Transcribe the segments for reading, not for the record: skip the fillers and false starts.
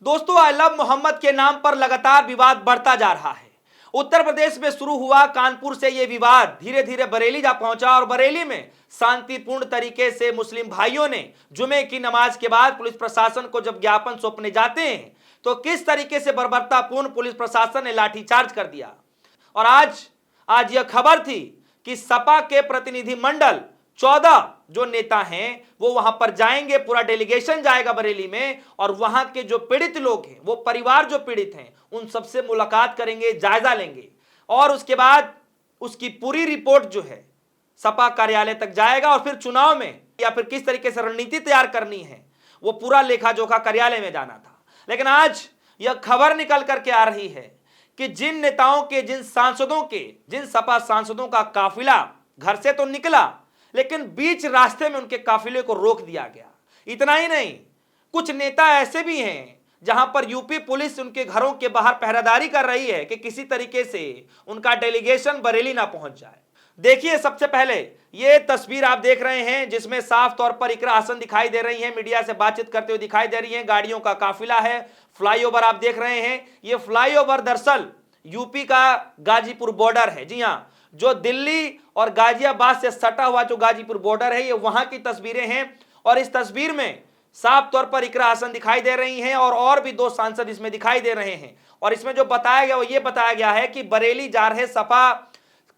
दोस्तों, आई लव मोहम्मद के नाम पर लगातार विवाद बढ़ता जा रहा है। उत्तर प्रदेश में शुरू हुआ, कानपुर से यह विवाद धीरे धीरे बरेली जा पहुंचा और बरेली में शांतिपूर्ण तरीके से मुस्लिम भाइयों ने जुमे की नमाज के बाद पुलिस प्रशासन को जब ज्ञापन सौंपने जाते हैं तो किस तरीके से बर्बरतापूर्ण पुलिस प्रशासन ने लाठीचार्ज कर दिया। और आज यह खबर थी कि सपा के प्रतिनिधि मंडल 14 जो नेता हैं वो वहां पर जाएंगे, पूरा डेलीगेशन जाएगा बरेली में और वहां के जो पीड़ित लोग हैं, वो परिवार जो पीड़ित हैं, उन सबसे मुलाकात करेंगे, जायजा लेंगे और उसके बाद उसकी पूरी रिपोर्ट जो है सपा कार्यालय तक जाएगा और फिर चुनाव में या फिर किस तरीके से रणनीति तैयार करनी है वो पूरा लेखा जोखा कार्यालय में जाना था। लेकिन आज यह खबर निकल करके आ रही है कि जिन नेताओं के, जिन सपा सांसदों का काफिला घर से तो निकला लेकिन बीच रास्ते में उनके काफिले को रोक दिया गया। इतना ही नहीं, कुछ नेता ऐसे भी हैं जहां पर यूपी पुलिस उनके घरों के बाहर पहरादारी कर रही है कि किसी तरीके से उनका डेलीगेशन बरेली ना पहुंच जाए। देखिए, सबसे पहले ये तस्वीर आप देख रहे हैं जिसमें साफ तौर पर इकरा हसन दिखाई दे रही है, मीडिया से बातचीत करते हुए दिखाई दे रही है, गाड़ियों का काफिला है, फ्लाईओवर आप देख रहे हैं। ये फ्लाईओवर दरअसल यूपी का गाजीपुर बॉर्डर है। जी हां, जो दिल्ली और गाजियाबाद से सटा हुआ जो गाजीपुर बॉर्डर है, ये वहां की तस्वीरें हैं और इस तस्वीर में साफ तौर पर इकरा हसन दिखाई दे रही हैं और भी दो सांसद इसमें दिखाई दे रहे हैं। और इसमें जो बताया गया वो ये बताया गया है कि बरेली जा रहे सपा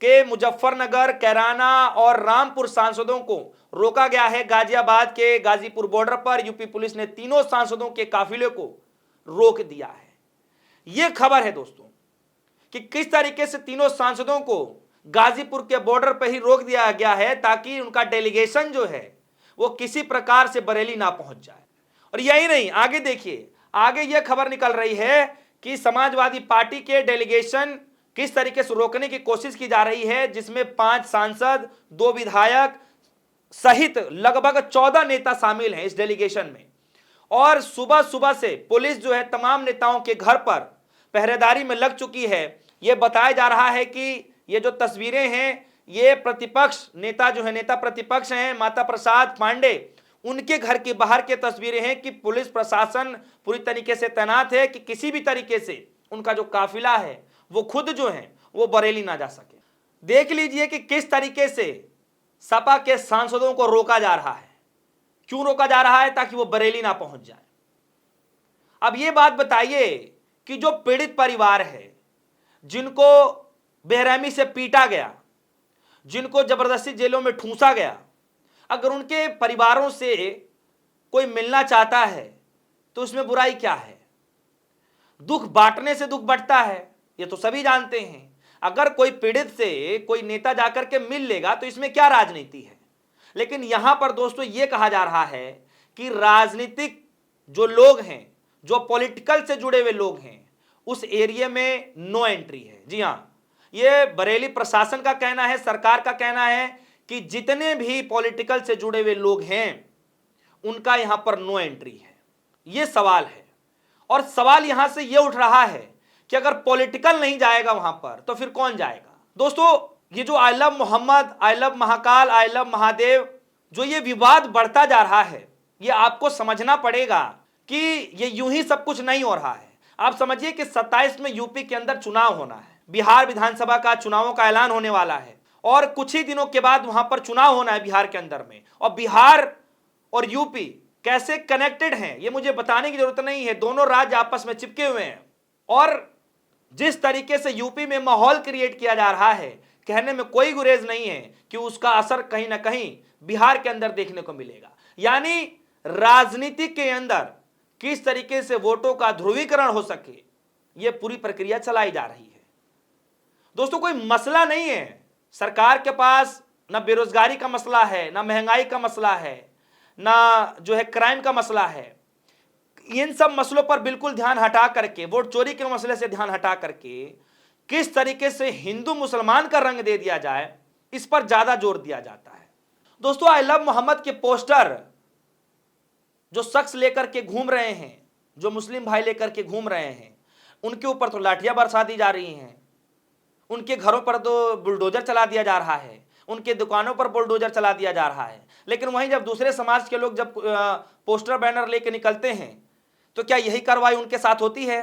के मुजफ्फरनगर, कैराना और रामपुर सांसदों को रोका गया है गाजियाबाद के गाजीपुर बॉर्डर पर। यूपी पुलिस ने तीनों सांसदों के काफिले को रोक दिया है। यह खबर है दोस्तों कि किस तरीके से तीनों सांसदों को गाजीपुर के बॉर्डर पर ही रोक दिया गया है ताकि उनका डेलीगेशन जो है वो किसी प्रकार से बरेली ना पहुंच जाए। और यही नहीं, आगे देखिए, आगे यह खबर निकल रही है कि समाजवादी पार्टी के डेलीगेशन किस तरीके से रोकने की कोशिश की जा रही है, जिसमें 5 सांसद, 2 विधायक सहित लगभग 14 नेता शामिल हैं इस डेलीगेशन में। और सुबह सुबह से पुलिस जो है तमाम नेताओं के घर पर पहरेदारी में लग चुकी है। यह बताया जा रहा है कि ये जो तस्वीरें हैं ये प्रतिपक्ष नेता जो है, नेता प्रतिपक्ष हैं माता प्रसाद पांडे, उनके घर के बाहर के तस्वीरें हैं कि पुलिस प्रशासन पूरी तरीके से तैनात है कि किसी भी तरीके से उनका जो काफिला है वो खुद जो है वो बरेली ना जा सके। देख लीजिए कि किस तरीके से सपा के सांसदों को रोका जा रहा है। क्यों रोका जा रहा है? ताकि वो बरेली ना पहुंच जाए। अब ये बात बताइए कि जो पीड़ित परिवार है, जिनको बेरहमी से पीटा गया, जिनको जबरदस्ती जेलों में ठूंसा गया, अगर उनके परिवारों से कोई मिलना चाहता है तो उसमें बुराई क्या है? दुख बांटने से दुख बढ़ता है, ये तो सभी जानते हैं। अगर कोई पीड़ित से कोई नेता जाकर के मिल लेगा तो इसमें क्या राजनीति है? लेकिन यहां पर दोस्तों ये कहा जा रहा है कि राजनीतिक जो लोग हैं, जो पॉलिटिकल से जुड़े हुए लोग हैं, उस एरिया में नो एंट्री है। जी हां, ये बरेली प्रशासन का कहना है, सरकार का कहना है कि जितने भी पॉलिटिकल से जुड़े हुए लोग हैं उनका यहां पर नो एंट्री है। यह सवाल है और सवाल यहां से यह उठ रहा है कि अगर पॉलिटिकल नहीं जाएगा वहां पर तो फिर कौन जाएगा? दोस्तों, ये जो I love Muhammad, I love Mahakal, I love Mahadev, जो ये विवाद बढ़ता जा रहा है, ये आपको समझना पड़ेगा कि ये यूं ही सब कुछ नहीं हो रहा है। आप समझिए कि 27 में यूपी के अंदर चुनाव होना है, बिहार विधानसभा का चुनावों का ऐलान होने वाला है और कुछ ही दिनों के बाद वहां पर चुनाव होना है बिहार के अंदर में। और बिहार और यूपी कैसे कनेक्टेड हैं ये मुझे बताने की जरूरत नहीं है, दोनों राज्य आपस में चिपके हुए हैं। और जिस तरीके से यूपी में माहौल क्रिएट किया जा रहा है, कहने में कोई गुरेज नहीं है कि उसका असर कहीं ना कहीं बिहार के अंदर देखने को मिलेगा। यानी राजनीति के अंदर किस तरीके से वोटों का ध्रुवीकरण हो सके, यह पूरी प्रक्रिया चलाई जा रही है। दोस्तों, कोई मसला नहीं है सरकार के पास, ना बेरोजगारी का मसला है, ना महंगाई का मसला है, ना जो है क्राइम का मसला है। इन सब मसलों पर बिल्कुल ध्यान हटा करके, वोट चोरी के मसले से ध्यान हटा करके किस तरीके से हिंदू मुसलमान का रंग दे दिया जाए, इस पर ज्यादा जोर दिया जाता है। दोस्तों, आई लव मोहम्मद के पोस्टर जो शख्स लेकर के घूम रहे हैं, जो मुस्लिम भाई लेकर के घूम रहे हैं, उनके ऊपर तो लाठियां बरसा दी जा रही हैं, उनके घरों पर तो बुलडोजर चला दिया जा रहा है, उनके दुकानों पर बुलडोजर चला दिया जा रहा है। लेकिन वहीं जब दूसरे समाज के लोग जब पोस्टर बैनर लेके निकलते हैं तो क्या यही कार्रवाई उनके साथ होती है?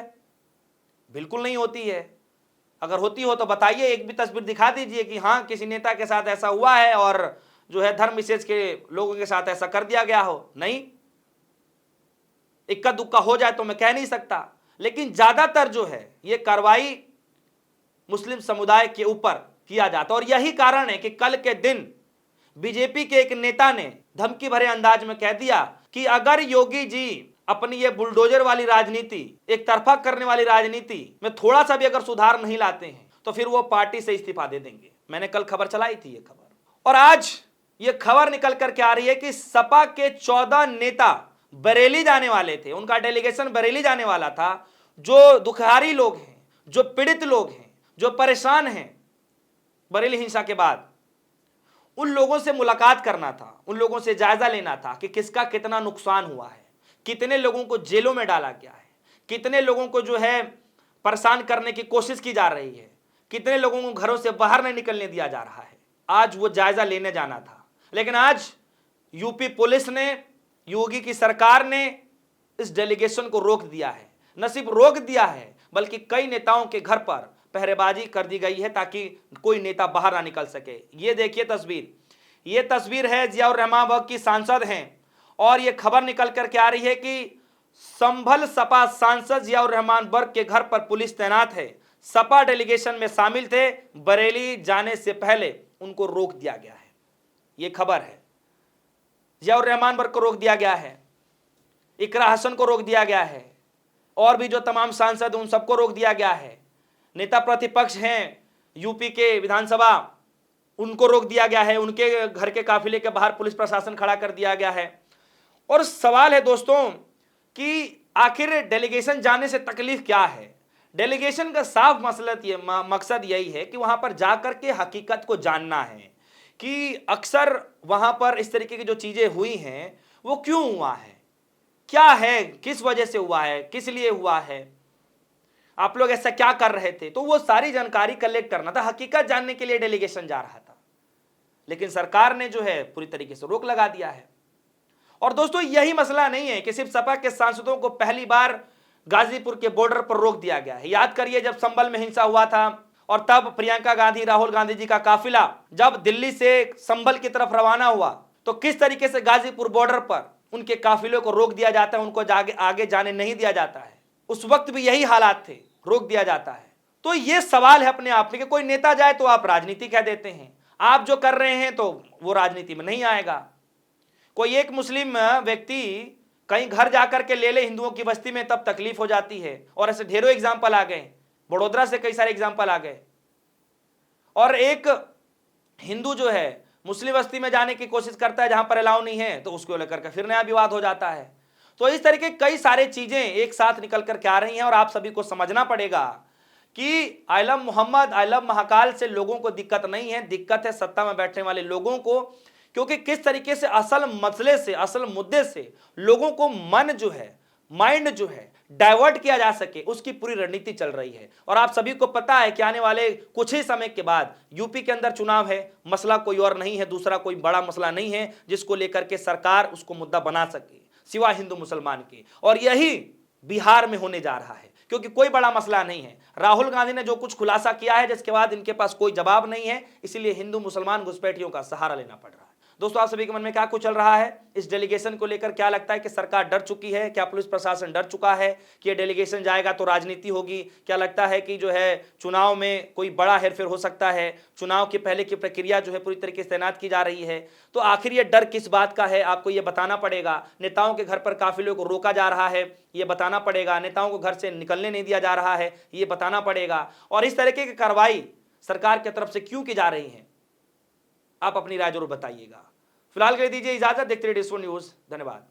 बिल्कुल नहीं होती है। अगर होती हो तो बताइए, एक भी तस्वीर दिखा दीजिए कि हाँ किसी नेता के साथ ऐसा हुआ है और जो है धर्म विशेष के लोगों के साथ ऐसा कर दिया गया हो। नहीं, इक्का दुक्का हो जाए तो मैं कह नहीं सकता, लेकिन ज्यादातर जो है ये कार्रवाई मुस्लिम समुदाय के ऊपर किया जाता है। और यही कारण है कि कल के दिन बीजेपी के एक नेता ने धमकी भरे अंदाज में कह दिया कि अगर योगी जी अपनी ये बुलडोजर वाली राजनीति, एक तरफा करने वाली राजनीति में थोड़ा सा भी अगर सुधार नहीं लाते हैं तो फिर वो पार्टी से इस्तीफा दे देंगे। मैंने कल खबर चलाई थी ये खबर, और आज ये खबर निकल करके आ रही है कि सपा के 14 नेता बरेली जाने वाले थे, उनका डेलीगेशन बरेली जाने वाला था। जो दुखहारी लोग हैं, जो पीड़ित लोग हैं, जो परेशान हैं बरेली हिंसा के बाद, उन लोगों से मुलाकात करना था, उन लोगों से जायजा लेना था कि किसका कितना नुकसान हुआ है, कितने लोगों को जेलों में डाला गया है, कितने लोगों को जो है परेशान करने की कोशिश की जा रही है, कितने लोगों को घरों से बाहर नहीं निकलने दिया जा रहा है। आज वो जायजा लेने जाना था, लेकिन आज यूपी पुलिस ने, योगी की सरकार ने इस डेलीगेशन को रोक दिया है। न सिर्फ रोक दिया है बल्कि कई नेताओं के घर पर पहरेबाजी कर दी गई है ताकि कोई नेता बाहर ना निकल सके। ये देखिए तस्वीर, ये तस्वीर है जियाउर रहमान बर्ग की सांसद हैं, और ये खबर निकल करके आ रही है कि संभल सपा सांसद जियाउर रहमान बर्ग के घर पर पुलिस तैनात है। सपा डेलीगेशन में शामिल थे, बरेली जाने से पहले उनको रोक दिया गया है। ये खबर है, जियाउर रहमान बर्ग को रोक दिया गया है, इकरा हसन को रोक दिया गया है, और भी जो तमाम सांसद उन सबको रोक दिया गया है। नेता प्रतिपक्ष हैं यूपी के विधानसभा, उनको रोक दिया गया है, उनके घर के काफिले के बाहर पुलिस प्रशासन खड़ा कर दिया गया है। और सवाल है दोस्तों कि आखिर डेलीगेशन जाने से तकलीफ क्या है? डेलीगेशन का साफ मकसद यही है कि वहां पर जाकर के हकीकत को जानना है कि अक्सर वहां पर इस तरीके की जो चीजें हुई हैं वो क्यों हुआ है, क्या है, किस वजह से हुआ है, किस लिए हुआ है, आप लोग ऐसा क्या कर रहे थे। तो वो सारी जानकारी कलेक्ट करना था, हकीकत जानने के लिए डेलीगेशन जा रहा था। लेकिन सरकार ने जो है पूरी तरीके से रोक लगा दिया है। और दोस्तों यही मसला नहीं है कि सिर्फ सपा के सांसदों को पहली बार गाजीपुर के बॉर्डर पर रोक दिया गया है। याद करिए जब संभल में हिंसा हुआ था और तब प्रियंका गांधी, राहुल गांधी जी का काफिला जब दिल्ली से संभल की तरफ रवाना हुआ तो किस तरीके से गाजीपुर बॉर्डर पर उनके काफिलों को रोक दिया जाता है, उनको आगे जाने नहीं दिया जाता है। उस वक्त भी यही हालात थे, रोक दिया जाता है। तो ये सवाल है अपने आप में कि कोई नेता जाए तो आप राजनीति कह देते हैं, आप जो कर रहे हैं तो वो राजनीति में नहीं आएगा। कोई एक मुस्लिम व्यक्ति कहीं घर जाकर के ले ले हिंदुओं की बस्ती में तब तकलीफ हो जाती है, और ऐसे ढेरों एग्जाम्पल आ गए, बड़ोदरा से कई सारे एग्जाम्पल आ गए। और एक हिंदू जो है मुस्लिम बस्ती में जाने की कोशिश करता है जहां पर अलाउ नहीं है, तो उसको लेकर के फिर नया विवाद हो जाता है। तो इस तरीके कई सारे चीजें एक साथ निकल करके आ रही हैं, और आप सभी को समझना पड़ेगा कि I love Muhammad, I love Mahakal से लोगों को दिक्कत नहीं है, दिक्कत है सत्ता में बैठने वाले लोगों को। क्योंकि किस तरीके से असल मसले से, असल मुद्दे से लोगों को मन जो है, माइंड जो है डाइवर्ट किया जा सके, उसकी पूरी रणनीति चल रही है। और आप सभी को पता है कि आने वाले कुछ ही समय के बाद यूपी के अंदर चुनाव है, मसला कोई और नहीं है, दूसरा कोई बड़ा मसला नहीं है जिसको लेकर के सरकार उसको मुद्दा बना सके सिवा हिंदू मुसलमान के। और यही बिहार में होने जा रहा है, क्योंकि कोई बड़ा मसला नहीं है। राहुल गांधी ने जो कुछ खुलासा किया है जिसके बाद इनके पास कोई जवाब नहीं है, इसीलिए हिंदू मुसलमान घुसपैठियों का सहारा लेना पड़ रहा है। दोस्तों आप सभी के मन में क्या कुछ चल रहा है इस डेलीगेशन को लेकर? क्या लगता है कि सरकार डर चुकी है? क्या पुलिस प्रशासन डर चुका है कि ये डेलीगेशन जाएगा तो राजनीति होगी? क्या लगता है कि जो है चुनाव में कोई बड़ा हेरफेर हो सकता है? चुनाव के पहले की प्रक्रिया जो है पूरी तरीके से तैनात की जा रही है। तो आखिर ये डर किस बात का है, आपको ये बताना पड़ेगा। नेताओं के घर पर काफिलों को रोका जा रहा है, ये बताना पड़ेगा। नेताओं को घर से निकलने नहीं दिया जा रहा है, ये बताना पड़ेगा। और इस तरीके की कार्रवाई सरकार की तरफ से क्यों की जा रही है, आप अपनी राय जरूर बताइएगा। फिलहाल के लिए दीजिए इजाजत, देखते रहिए डिस्को न्यूज। धन्यवाद।